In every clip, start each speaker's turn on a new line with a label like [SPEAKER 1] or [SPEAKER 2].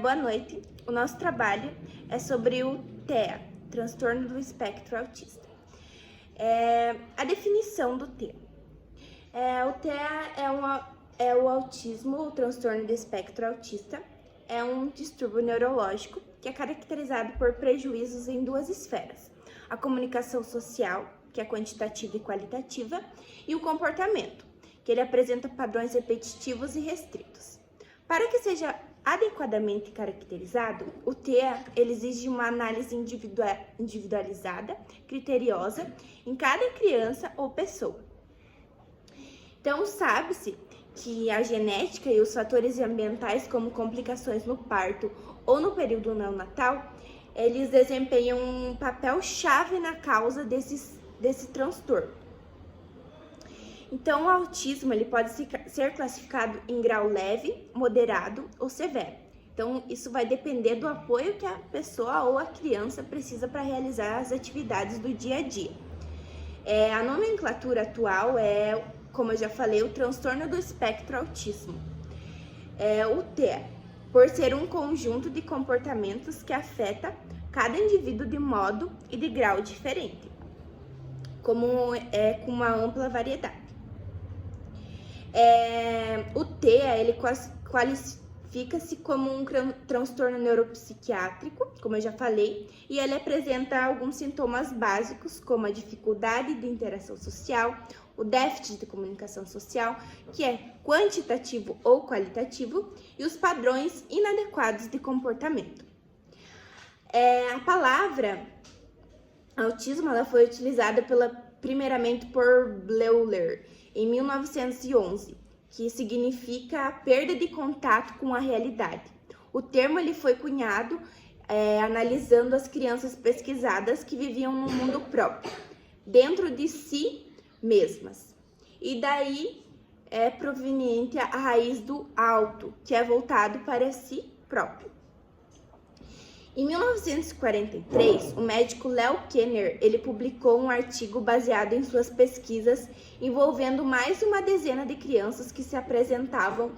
[SPEAKER 1] Boa noite. O nosso trabalho é sobre o TEA, transtorno do espectro autista. A definição do TEA. O TEA é o autismo, o transtorno do espectro autista. É um distúrbio neurológico que é caracterizado por prejuízos em duas esferas: a comunicação social, que é quantitativa e qualitativa, e o comportamento, que ele apresenta padrões repetitivos e restritos. Para que seja adequadamente caracterizado, o TEA ele exige uma análise individualizada, criteriosa, em cada criança ou pessoa. Então, sabe-se que a genética e os fatores ambientais, como complicações no parto ou no período neonatal, eles desempenham um papel chave na causa desse transtorno. Então, o autismo ele pode ser classificado em grau leve, moderado ou severo. Então, isso vai depender do apoio que a pessoa ou a criança precisa para realizar as atividades do dia a dia. A nomenclatura atual é, como eu já falei, o transtorno do espectro autismo. O TEA, por ser um conjunto de comportamentos que afeta cada indivíduo de modo e de grau diferente, com uma ampla variedade. O TEA, ele qualifica-se como um transtorno neuropsiquiátrico, como eu já falei, e ele apresenta alguns sintomas básicos, como a dificuldade de interação social, o déficit de comunicação social, que é quantitativo ou qualitativo, e os padrões inadequados de comportamento. A palavra autismo ela foi utilizada primeiramente por Bleuler, em 1911, que significa perda de contato com a realidade. O termo ele foi cunhado analisando as crianças pesquisadas que viviam no mundo próprio, dentro de si mesmas. E daí é proveniente a raiz do auto, que é voltado para si próprio. Em 1943, o médico Leo Kanner ele publicou um artigo baseado em suas pesquisas envolvendo mais de uma dezena de crianças que se apresentavam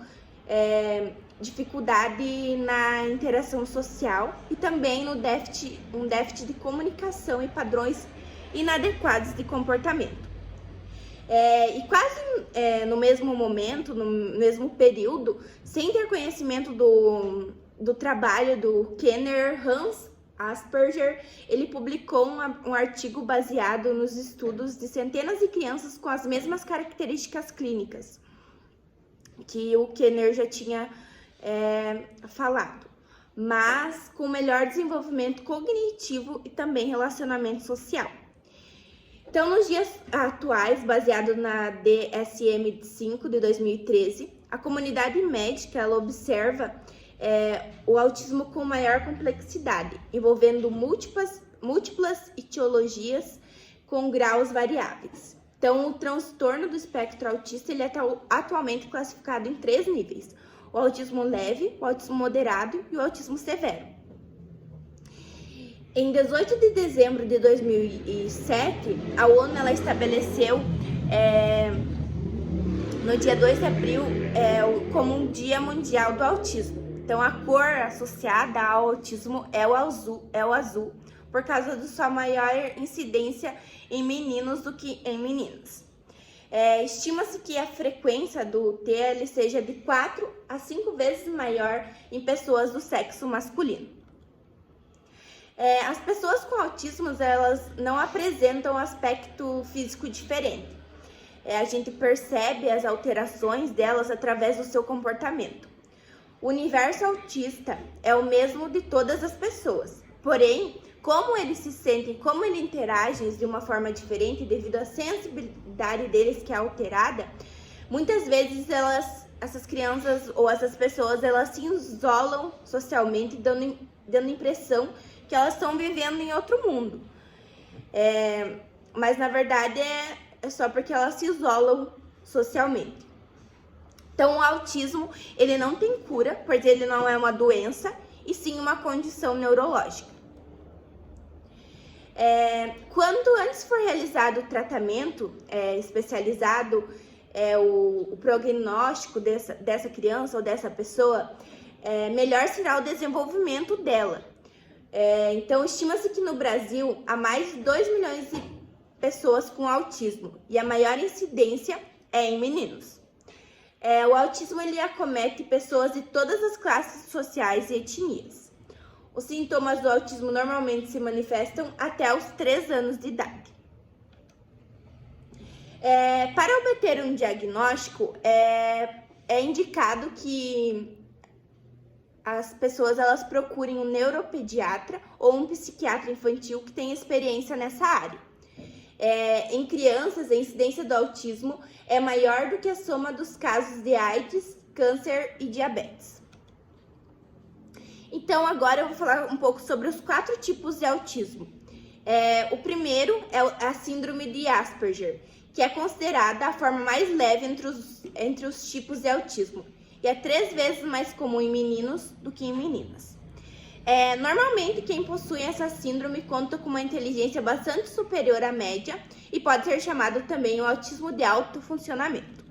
[SPEAKER 1] dificuldade na interação social e também um déficit de comunicação e padrões inadequados de comportamento. E quase no mesmo momento, no mesmo período, sem ter conhecimento do trabalho do Kanner, Hans Asperger, ele publicou um artigo baseado nos estudos de centenas de crianças com as mesmas características clínicas que o Kanner já tinha falado, mas com melhor desenvolvimento cognitivo e também relacionamento social. Então, nos dias atuais, baseado na DSM-5 de 2013, a comunidade médica ela observa o autismo com maior complexidade, envolvendo múltiplas etiologias com graus variáveis. Então, o transtorno do espectro autista ele é atualmente classificado em 3 níveis: o autismo leve, o autismo moderado e o autismo severo. Em 18 de dezembro de 2007, a ONU ela estabeleceu no dia 2 de abril como um Dia Mundial do Autismo. Então, a cor associada ao autismo é o azul, por causa de sua maior incidência em meninos do que em meninas. Estima-se que a frequência do TEA seja de 4 a 5 vezes maior em pessoas do sexo masculino. As pessoas com autismo elas não apresentam aspecto físico diferente. A gente percebe as alterações delas através do seu comportamento. O universo autista é o mesmo de todas as pessoas, porém, como eles se sentem, como eles interagem de uma forma diferente devido à sensibilidade deles que é alterada, muitas vezes essas crianças ou essas pessoas elas se isolam socialmente, dando impressão que elas estão vivendo em outro mundo. Mas na verdade é só porque elas se isolam socialmente. Então, o autismo, ele não tem cura, pois ele não é uma doença, e sim uma condição neurológica. Quando antes for realizado o tratamento especializado, o prognóstico dessa criança ou dessa pessoa, melhor será o desenvolvimento dela. Então, estima-se que no Brasil há mais de 2 milhões de pessoas com autismo e a maior incidência é em meninos. O autismo ele acomete pessoas de todas as classes sociais e etnias. Os sintomas do autismo normalmente se manifestam até os 3 anos de idade. Para obter um diagnóstico, é indicado que as pessoas elas procurem um neuropediatra ou um psiquiatra infantil que tenha experiência nessa área. Em crianças, a incidência do autismo é maior do que a soma dos casos de AIDS, câncer e diabetes. Então, agora eu vou falar um pouco sobre os 4 tipos de autismo. O primeiro é a síndrome de Asperger, que é considerada a forma mais leve entre os tipos de autismo e é 3 vezes mais comum em meninos do que em meninas. Normalmente, quem possui essa síndrome conta com uma inteligência bastante superior à média e pode ser chamado também o autismo de alto funcionamento.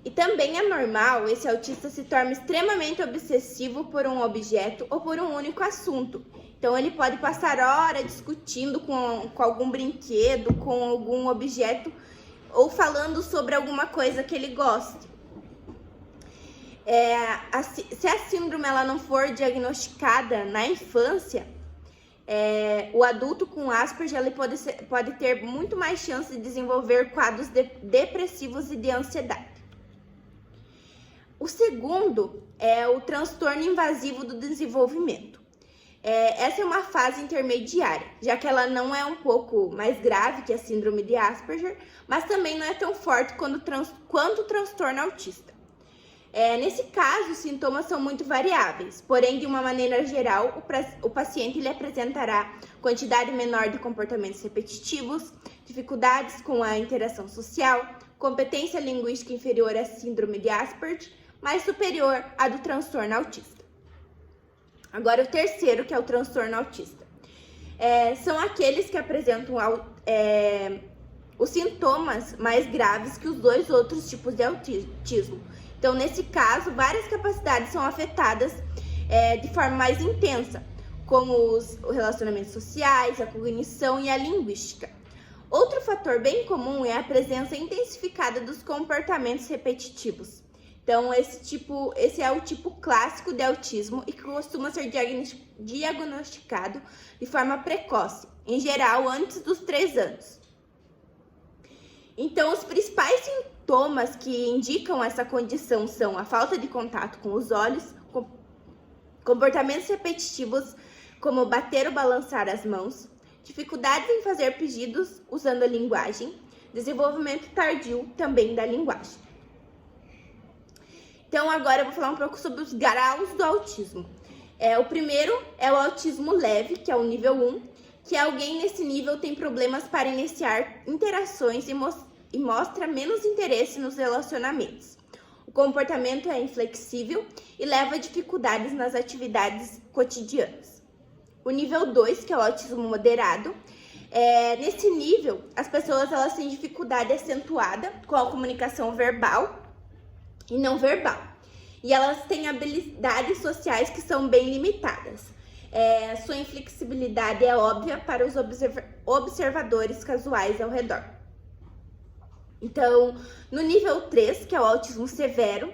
[SPEAKER 1] E também é normal esse autista se torne extremamente obsessivo por um objeto ou por um único assunto. Então, ele pode passar horas discutindo com algum brinquedo, com algum objeto ou falando sobre alguma coisa que ele goste. Se a síndrome ela não for diagnosticada na infância, o adulto com Asperger ele pode ter muito mais chance de desenvolver quadros depressivos e de ansiedade. O segundo é o transtorno invasivo do desenvolvimento. Essa é uma fase intermediária, já que ela não é um pouco mais grave que a síndrome de Asperger, mas também não é tão forte quanto o transtorno autista. Nesse caso, os sintomas são muito variáveis, porém, de uma maneira geral, o paciente ele apresentará quantidade menor de comportamentos repetitivos, dificuldades com a interação social, competência linguística inferior à síndrome de Asperger, mas superior à do transtorno autista. Agora, o terceiro, que é o transtorno autista. São aqueles que apresentam os sintomas mais graves que os 2 outros tipos de autismo. Então, nesse caso, várias capacidades são afetadas de forma mais intensa, como os relacionamentos sociais, a cognição e a linguística. Outro fator bem comum é a presença intensificada dos comportamentos repetitivos. Então, esse é o tipo clássico de autismo e que costuma ser diagnosticado de forma precoce, em geral antes dos 3 anos. Então, os principais sintomas que indicam essa condição são a falta de contato com os olhos, comportamentos repetitivos como bater ou balançar as mãos, dificuldades em fazer pedidos usando a linguagem, desenvolvimento tardio também da linguagem. Então, agora eu vou falar um pouco sobre os graus do autismo. O primeiro é o autismo leve, que é o nível 1, que alguém nesse nível tem problemas para iniciar interações e mostra menos interesse nos relacionamentos. O comportamento é inflexível e leva a dificuldades nas atividades cotidianas. O nível 2, que é o autismo moderado, nesse nível, as pessoas elas têm dificuldade acentuada com a comunicação verbal e não verbal. E elas têm habilidades sociais que são bem limitadas. Sua inflexibilidade é óbvia para os observadores casuais ao redor. Então, no nível 3, que é o autismo severo,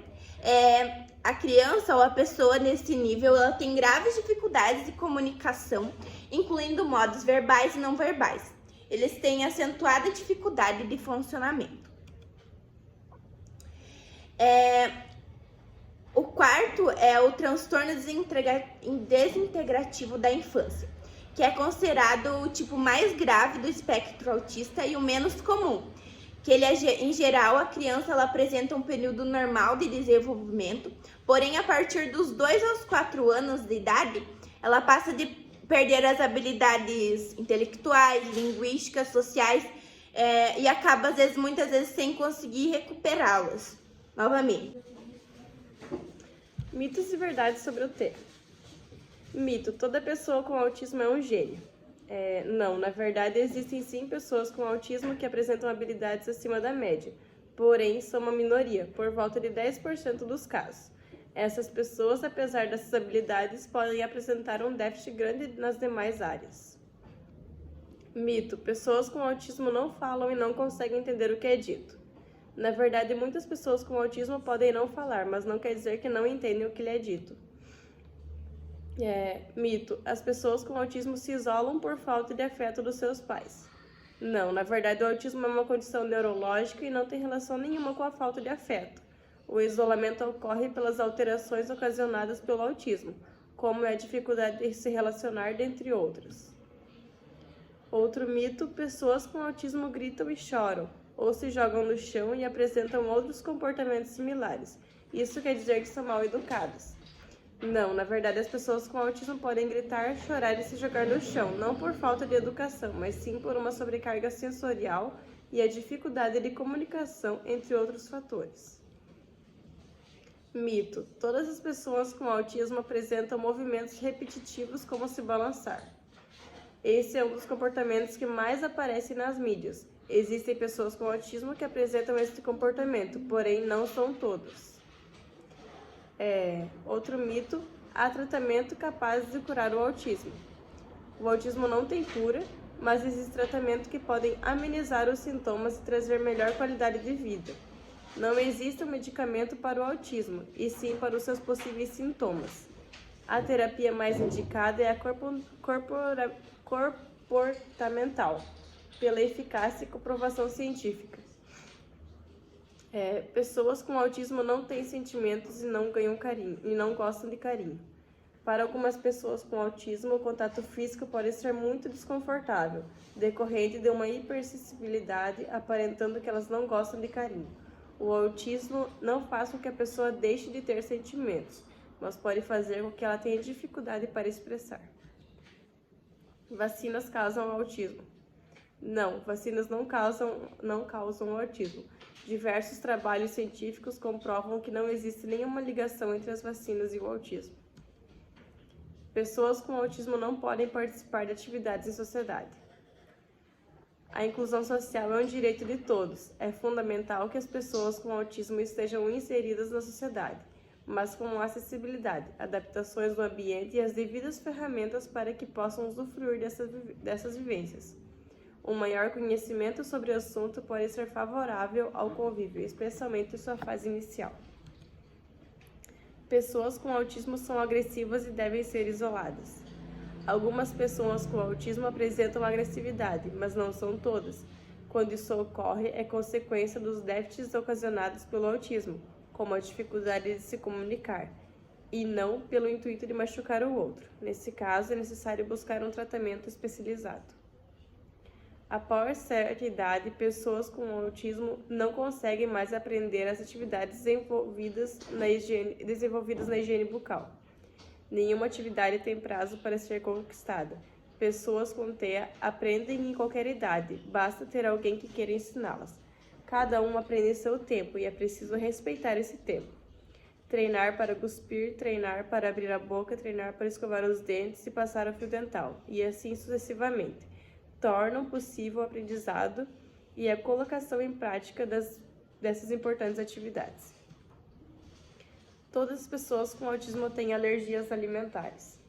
[SPEAKER 1] a criança ou a pessoa nesse nível ela tem graves dificuldades de comunicação, incluindo modos verbais e não verbais. Eles têm acentuada dificuldade de funcionamento. O quarto é o transtorno desintegrativo da infância, que é considerado o tipo mais grave do espectro autista e o menos comum. Que ele em geral, a criança ela apresenta um período normal de desenvolvimento, porém a partir dos 2 aos 4 anos de idade, ela passa de perder as habilidades intelectuais, linguísticas, sociais e acaba muitas vezes sem conseguir recuperá-las novamente.
[SPEAKER 2] Mitos e verdades sobre o tema. Mito: toda pessoa com autismo é um gênio. Não, na verdade existem sim pessoas com autismo que apresentam habilidades acima da média, porém são uma minoria, por volta de 10% dos casos. Essas pessoas, apesar dessas habilidades, podem apresentar um déficit grande nas demais áreas. Mito: pessoas com autismo não falam e não conseguem entender o que é dito. Na verdade, muitas pessoas com autismo podem não falar, mas não quer dizer que não entendem o que lhe é dito. Mito: as pessoas com autismo se isolam por falta de afeto dos seus pais. Não, na verdade, o autismo é uma condição neurológica e não tem relação nenhuma com a falta de afeto. O isolamento ocorre pelas alterações ocasionadas pelo autismo, como é a dificuldade de se relacionar, dentre outros. Outro mito: pessoas com autismo gritam e choram, ou se jogam no chão e apresentam outros comportamentos similares. Isso quer dizer que são mal educadas. Não, na verdade, as pessoas com autismo podem gritar, chorar e se jogar no chão, não por falta de educação, mas sim por uma sobrecarga sensorial e a dificuldade de comunicação, entre outros fatores. Mito: todas as pessoas com autismo apresentam movimentos repetitivos como se balançar. Esse é um dos comportamentos que mais aparecem nas mídias. Existem pessoas com autismo que apresentam esse comportamento, porém não são todos. Outro mito: há tratamento capaz de curar o autismo. O autismo não tem cura, mas existe tratamento que podem amenizar os sintomas e trazer melhor qualidade de vida. Não existe um medicamento para o autismo, e sim para os seus possíveis sintomas. A terapia mais indicada é a comportamental, pela eficácia e comprovação científica. Pessoas com autismo não têm sentimentos e não ganham carinho, e não gostam de carinho. Para algumas pessoas com autismo, o contato físico pode ser muito desconfortável, decorrente de uma hipersensibilidade, aparentando que elas não gostam de carinho. O autismo não faz com que a pessoa deixe de ter sentimentos, mas pode fazer com que ela tenha dificuldade para expressar. Vacinas causam autismo. Não, vacinas não causam autismo. Diversos trabalhos científicos comprovam que não existe nenhuma ligação entre as vacinas e o autismo. Pessoas com autismo não podem participar de atividades em sociedade. A inclusão social é um direito de todos. É fundamental que as pessoas com autismo estejam inseridas na sociedade, mas com acessibilidade, adaptações no ambiente e as devidas ferramentas para que possam usufruir dessas vivências. Um maior conhecimento sobre o assunto pode ser favorável ao convívio, especialmente em sua fase inicial. Pessoas com autismo são agressivas e devem ser isoladas. Algumas pessoas com autismo apresentam agressividade, mas não são todas. Quando isso ocorre, é consequência dos déficits ocasionados pelo autismo, como a dificuldade de se comunicar, e não pelo intuito de machucar o outro. Nesse caso, é necessário buscar um tratamento especializado. Após certa idade, pessoas com autismo não conseguem mais aprender as atividades desenvolvidas na higiene bucal. Nenhuma atividade tem prazo para ser conquistada. Pessoas com TEA aprendem em qualquer idade, basta ter alguém que queira ensiná-las. Cada um aprende em seu tempo e é preciso respeitar esse tempo. Treinar para cuspir, treinar para abrir a boca, treinar para escovar os dentes e passar o fio dental, e assim sucessivamente. Tornam possível o aprendizado e a colocação em prática dessas importantes atividades. Todas as pessoas com autismo têm alergias alimentares.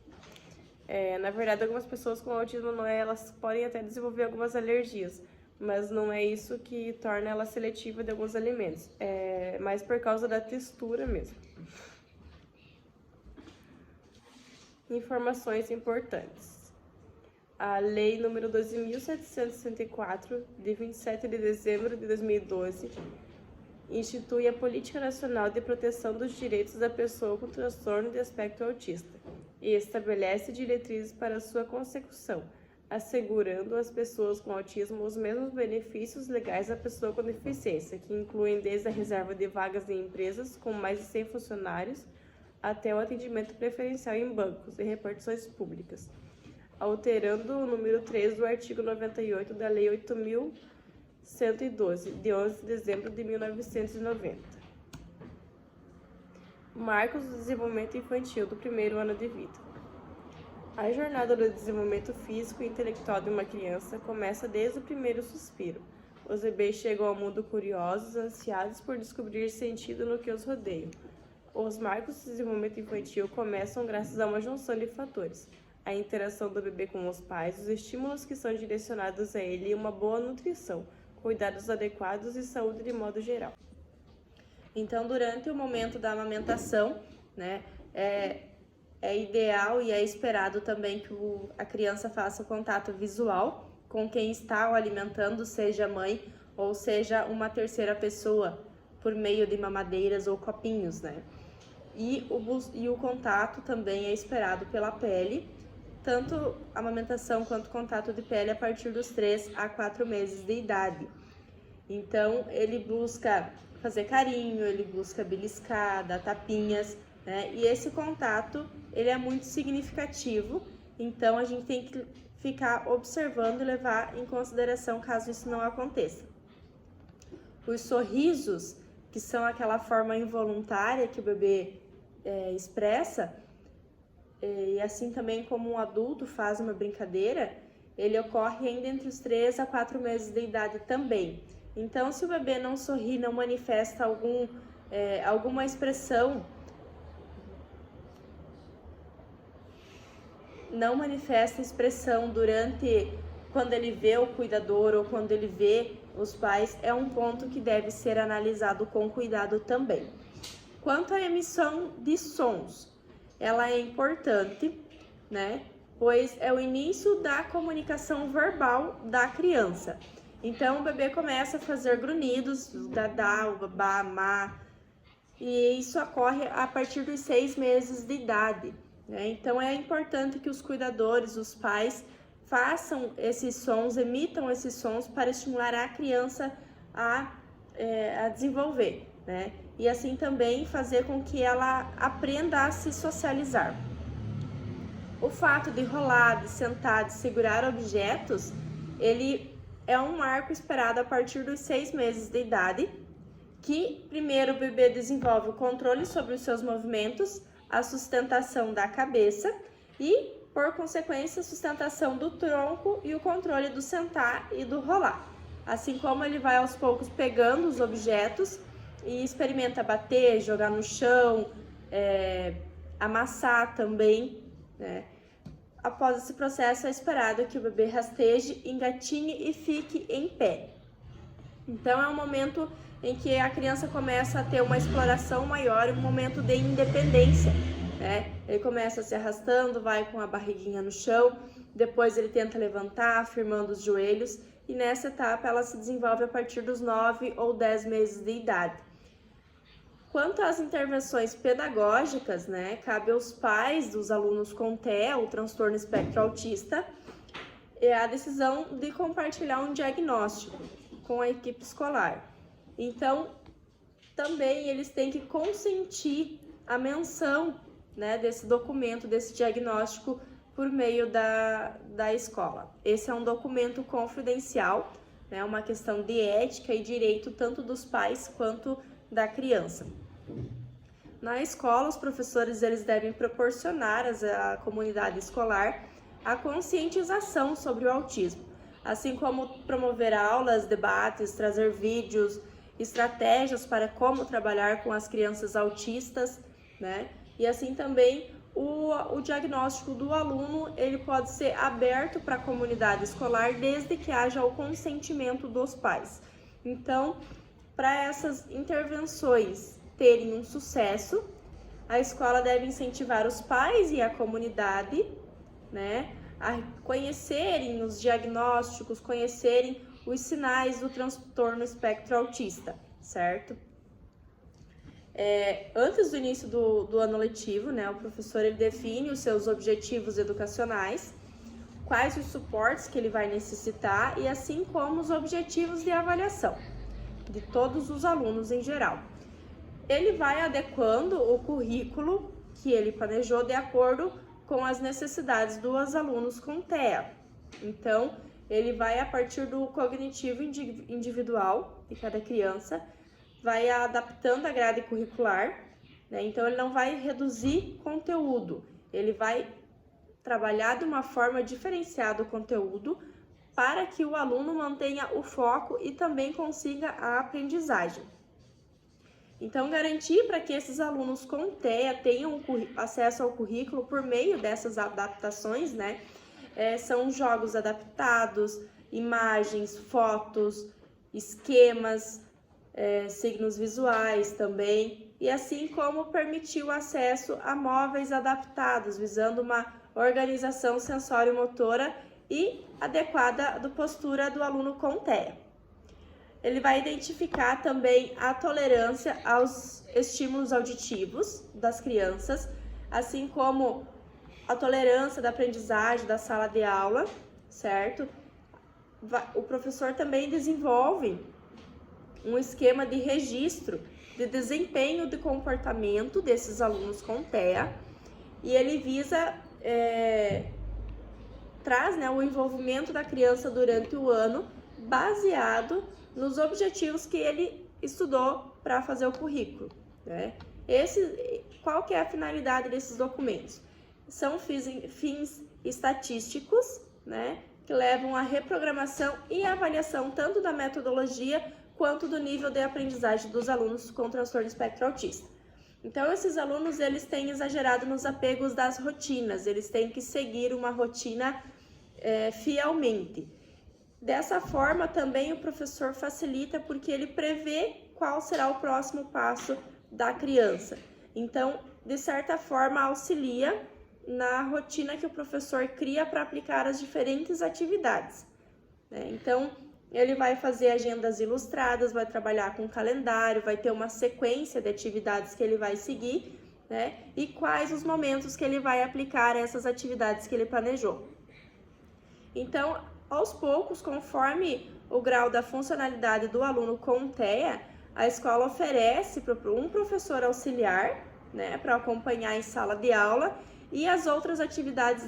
[SPEAKER 2] Na verdade, algumas pessoas com autismo elas podem até desenvolver algumas alergias, mas não é isso que torna ela seletiva de alguns alimentos. É mais por causa da textura mesmo. Informações importantes. A Lei nº 12.764, de 27 de dezembro de 2012, institui a Política Nacional de Proteção dos Direitos da Pessoa com Transtorno de Espectro Autista e estabelece diretrizes para sua consecução, assegurando às pessoas com autismo os mesmos benefícios legais da pessoa com deficiência, que incluem desde a reserva de vagas em empresas com mais de 100 funcionários até o atendimento preferencial em bancos e repartições públicas, alterando o número 3 do artigo 98 da Lei 8.112, de 11 de dezembro de 1990. Marcos do desenvolvimento infantil do primeiro ano de vida. A jornada do desenvolvimento físico e intelectual de uma criança começa desde o primeiro suspiro. Os bebês chegam ao mundo curiosos, ansiados por descobrir sentido no que os rodeia. Os marcos do desenvolvimento infantil começam graças a uma junção de fatores: a interação do bebê com os pais, os estímulos que são direcionados a ele e uma boa nutrição, cuidados adequados e saúde de modo geral. Então, durante o momento da amamentação, né, é ideal e é esperado também que a criança faça o contato visual com quem está o alimentando, seja a mãe ou seja uma terceira pessoa, por meio de mamadeiras ou copinhos, né? E o contato também é esperado pela pele, tanto a amamentação quanto contato de pele a partir dos 3 a 4 meses de idade. Então, ele busca fazer carinho, ele busca beliscar, dar tapinhas, né? E esse contato, ele é muito significativo, então a gente tem que ficar observando e levar em consideração caso isso não aconteça. Os sorrisos, que são aquela forma involuntária que o bebê expressa, e assim também como um adulto faz uma brincadeira, ele ocorre ainda entre os 3 a 4 meses de idade também. Então, se o bebê não sorri, não manifesta alguma expressão, durante quando ele vê o cuidador ou quando ele vê os pais, é um ponto que deve ser analisado com cuidado também. Quanto à emissão de sons, ela é importante, né? Pois é o início da comunicação verbal da criança. Então, o bebê começa a fazer grunhidos, o dadá, o babá, má, e isso ocorre a partir dos 6 meses de idade, né? Então, é importante que os cuidadores, os pais, façam esses sons, emitam esses sons para estimular a criança a desenvolver, né? E assim também fazer com que ela aprenda a se socializar. O fato de rolar, de sentar, de segurar objetos, ele é um marco esperado a partir dos 6 meses de idade, que primeiro o bebê desenvolve o controle sobre os seus movimentos, a sustentação da cabeça e, por consequência, a sustentação do tronco e o controle do sentar e do rolar. Assim como ele vai aos poucos pegando os objetos e experimenta bater, jogar no chão, amassar também, né? Após esse processo, é esperado que o bebê rasteje, engatinhe e fique em pé. Então, é um momento em que a criança começa a ter uma exploração maior, um momento de independência, né? Ele começa se arrastando, vai com a barriguinha no chão, depois ele tenta levantar, firmando os joelhos, e nessa etapa ela se desenvolve a partir dos 9 ou 10 meses de idade. Quanto às intervenções pedagógicas, né, cabe aos pais dos alunos com TEA, o transtorno espectro autista, a decisão de compartilhar um diagnóstico com a equipe escolar. Então, também eles têm que consentir a menção, né, desse documento, desse diagnóstico, por meio da escola. Esse é um documento confidencial, né, uma questão de ética e direito tanto dos pais quanto da criança. Na escola, os professores eles devem proporcionar à comunidade escolar a conscientização sobre o autismo, assim como promover aulas, debates, trazer vídeos, estratégias para como trabalhar com as crianças autistas, né? E assim também o diagnóstico do aluno ele pode ser aberto para a comunidade escolar desde que haja o consentimento dos pais. Então, para essas intervenções terem um sucesso, a escola deve incentivar os pais e a comunidade, né, a conhecerem os diagnósticos, conhecerem os sinais do transtorno espectro autista, certo? Antes do início do ano letivo, né, o professor ele define os seus objetivos educacionais, quais os suportes que ele vai necessitar e assim como os objetivos de avaliação de todos os alunos em geral. Ele vai adequando o currículo que ele planejou de acordo com as necessidades dos alunos com TEA. Então, ele vai a partir do cognitivo individual de cada criança, vai adaptando a grade curricular, né? Então ele não vai reduzir conteúdo, ele vai trabalhar de uma forma diferenciada o conteúdo para que o aluno mantenha o foco e também consiga a aprendizagem. Então, garantir para que esses alunos com TEA tenham acesso ao currículo por meio dessas adaptações, né? São jogos adaptados, imagens, fotos, esquemas, signos visuais também, e assim como permitir o acesso a móveis adaptados, visando uma organização sensório-motora e adequada da postura do aluno com TEA. Ele vai identificar também a tolerância aos estímulos auditivos das crianças, assim como a tolerância da aprendizagem da sala de aula, certo? O professor também desenvolve um esquema de registro de desempenho de comportamento desses alunos com TEA, e ele visa, traz, né, o envolvimento da criança durante o ano baseado nos objetivos que ele estudou para fazer o currículo, né? Qual que é a finalidade desses documentos? São fins estatísticos, né, que levam à reprogramação e avaliação tanto da metodologia quanto do nível de aprendizagem dos alunos com transtorno espectro autista. Então, esses alunos, eles têm exagerado nos apegos das rotinas, eles têm que seguir uma rotina fielmente. Dessa forma, também o professor facilita porque ele prevê qual será o próximo passo da criança. Então, de certa forma, auxilia na rotina que o professor cria para aplicar as diferentes atividades, né? Então, ele vai fazer agendas ilustradas, vai trabalhar com calendário, vai ter uma sequência de atividades que ele vai seguir, né? E quais os momentos que ele vai aplicar essas atividades que ele planejou. Então, aos poucos, conforme o grau da funcionalidade do aluno com TEA, a escola oferece um professor auxiliar, né, para acompanhar em sala de aula e as outras atividades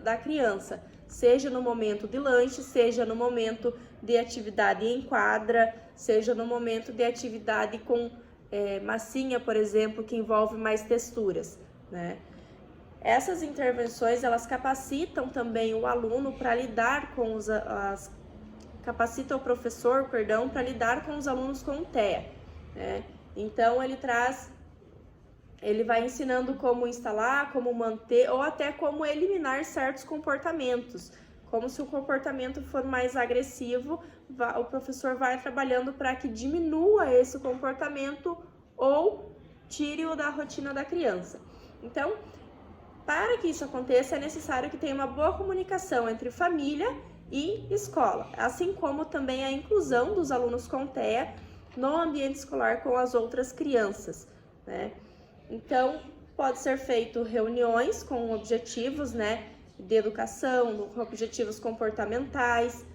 [SPEAKER 2] da criança, seja no momento de lanche, seja no momento de atividade em quadra, seja no momento de atividade com massinha, por exemplo, que envolve mais texturas, né? Essas intervenções, elas capacitam também o aluno para lidar com capacita o professor, perdão, para lidar com os alunos com TEA, né? Então, ele vai ensinando como instalar, como manter ou até como eliminar certos comportamentos. Como se o comportamento for mais agressivo, o professor vai trabalhando para que diminua esse comportamento ou tire-o da rotina da criança. Então, para que isso aconteça, é necessário que tenha uma boa comunicação entre família e escola, assim como também a inclusão dos alunos com TEA no ambiente escolar com as outras crianças, né? Então, pode ser feito reuniões com objetivos, né, de educação, com objetivos comportamentais,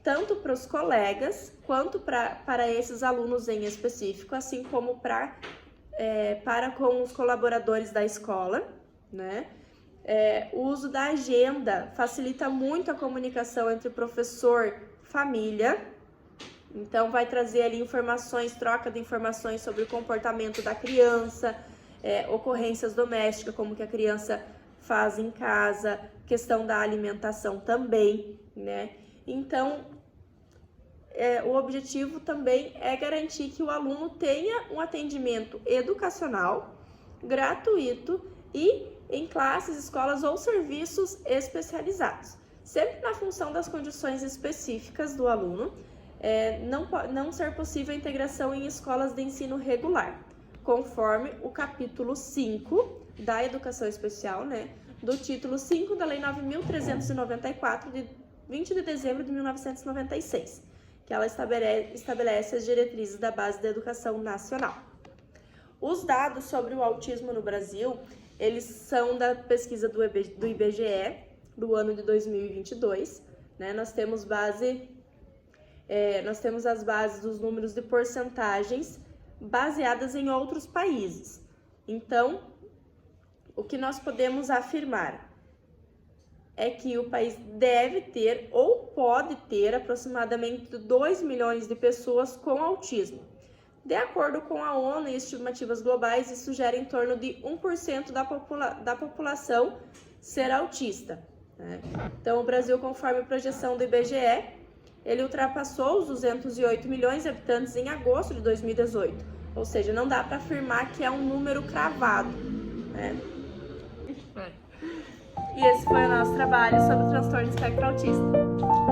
[SPEAKER 2] tanto para os colegas quanto para esses alunos em específico, assim como para com os colaboradores da escola, né? O uso da agenda facilita muito a comunicação entre professor e família. Então, vai trazer ali informações, troca de informações sobre o comportamento da criança, ocorrências domésticas, como que a criança faz em casa, questão da alimentação também, né? Então, o objetivo também é garantir que o aluno tenha um atendimento educacional, gratuito e em classes, escolas ou serviços especializados, sempre na função das condições específicas do aluno. Não ser possível a integração em escolas de ensino regular, conforme o capítulo 5 da Educação Especial, né, do título 5 da Lei 9.394, de 20 de dezembro de 1996, que ela estabelece as diretrizes da Base da Educação Nacional. Os dados sobre o autismo no Brasil, eles são da pesquisa do IBGE, do ano de 2022, né, nós temos as bases dos números de porcentagens baseadas em outros países. Então, o que nós podemos afirmar é que o país deve ter ou pode ter aproximadamente 2 milhões de pessoas com autismo. De acordo com a ONU e estimativas globais, isso gera em torno de 1% da população ser autista, né? Então, o Brasil, conforme a projeção do IBGE, ele ultrapassou os 208 milhões de habitantes em agosto de 2018,
[SPEAKER 1] Ou seja, não dá para afirmar que é um número cravado, né?
[SPEAKER 2] E esse foi o nosso trabalho sobre o transtorno espectro autista.